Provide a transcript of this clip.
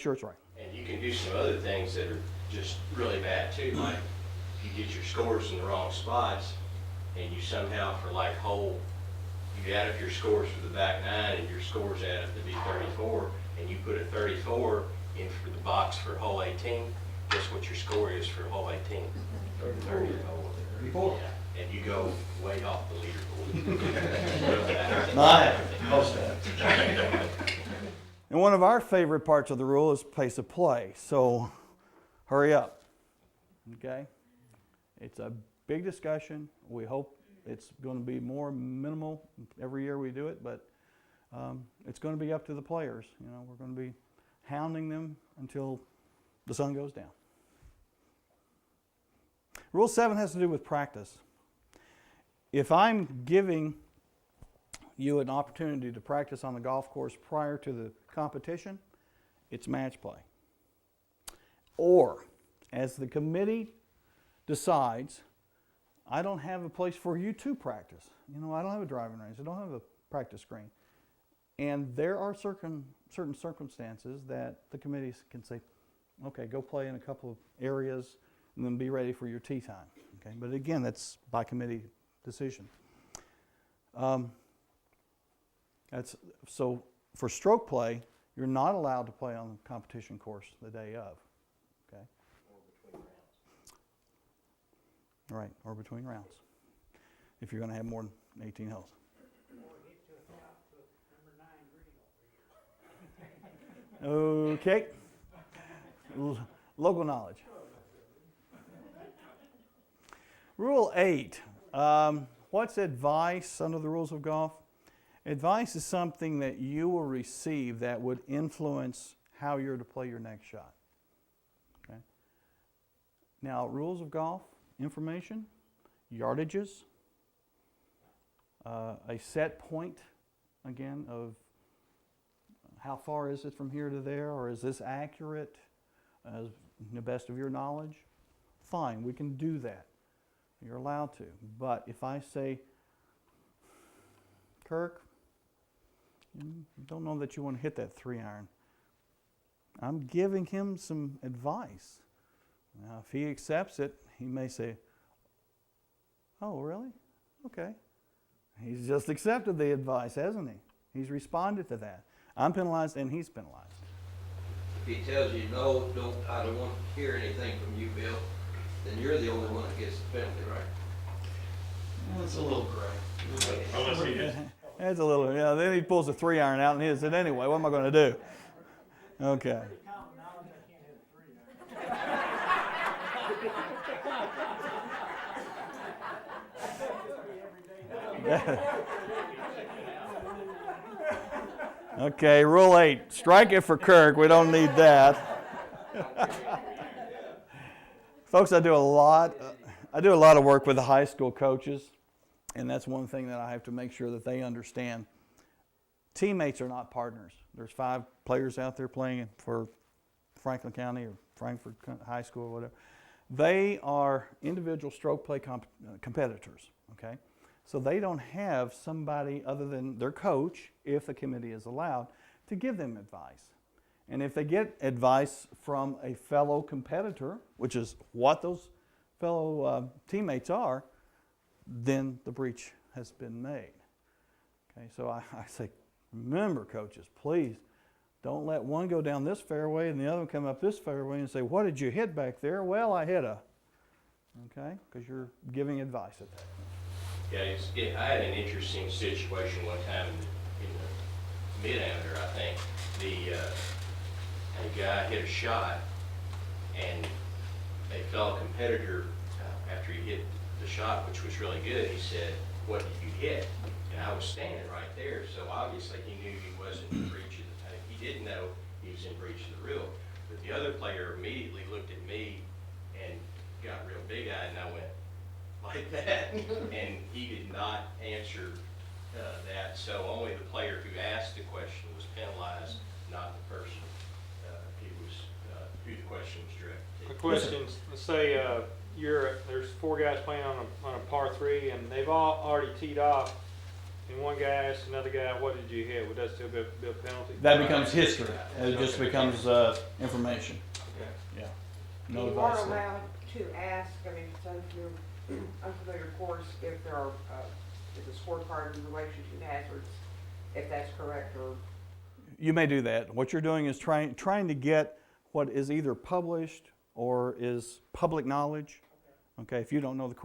sure it's right. And you can do some other things that are just really bad too, like if you get your scores in the wrong spots and you somehow for like hole, you add up your scores for the back nine and your scores add up to be 34 and you put a 34 in for the box for hole 18, guess what your score is for hole 18? 34. Yeah. And you go way off the leaderboard. Most And one of our favorite parts of the rule is pace of play. So hurry up. Okay? It's a big discussion. We hope it's going to be more minimal every year we do it, but it's going to be up to the players. You know, we're going to be hounding them until the sun goes down. Rule 7 has to do with practice. If I'm giving you an opportunity to practice on the golf course prior to the competition, it's match play. Or, as the committee decides, I don't have a place for you to practice. You know, I don't have a driving range. I don't have a practice green. And there are certain circumstances that the committees can say, okay, go play in a couple of areas and then be ready for your tee time. Okay, but again, that's by committee decision. So for stroke play, you're not allowed to play on the competition course the day of. Okay. Or between rounds. Right, or between rounds, if you're going to have more than 18 holes. Okay. Local knowledge. Rule 8. What's advice under the rules of golf? Advice is something that you will receive that would influence how you're to play your next shot. Okay. Now, rules of golf, information, yardages, a set point, again, of how far is it from here to there, or is this accurate as the best of your knowledge? Fine, we can do that. You're allowed to. But if I say, Kirk, don't know that you want to hit that 3-iron. I'm giving him some advice. Now, if he accepts it, he may say, oh, really? Okay. He's just accepted the advice, hasn't he? He's responded to that. I'm penalized and he's penalized. If he tells you, no, I don't want to hear anything from you, Bill, then you're the only one that gets the penalty, right? It's a little gray. Unless he hits. It's a little, yeah, then he pulls a 3-iron out and he said, anyway, what am I going to do? Okay. Okay, rule 8. Strike it for Kirk. We don't need that. Folks, I do a lot of work with the high school coaches, and that's one thing that I have to make sure that they understand. Teammates are not partners. There's 5 players out there playing for Franklin County or Frankfort High School or whatever. They are individual stroke play competitors, okay? So they don't have somebody other than their coach, if the committee is allowed, to give them advice. And if they get advice from a fellow competitor, which is what those fellow teammates are, then the breach has been made. Okay, so I say, remember, coaches, please don't let one go down this fairway and the other one come up this fairway and say, what did you hit back there? Well, I hit a, okay, because you're giving advice at that point. Yeah, I had an interesting situation one time in the mid-amateur, I think. A guy hit a shot, and a fellow competitor, after he hit the shot, which was really good, he said, what did you hit? And I was standing right there, so obviously he knew he wasn't in breach of the, he didn't know he was in breach of the rule. But the other player immediately looked at me and got real big-eyed, and I went like that, and he did not answer that. So only the player who asked the question was penalized, not the person who the question was directed to. The questions, let's say there's 4 guys playing on a par 3, and they've all already teed off, and one guy asks another guy, what did you hit? Would that still be a penalty? That becomes history. It just becomes information. Okay. Yeah. No You advice are there. allowed to ask, I mean, if you're unfamiliar course, if there are, is a scorecard in relation to hazards, if that's correct, or You may do that. What you're doing is trying to get what is either published or is public knowledge. Okay, if you don't know the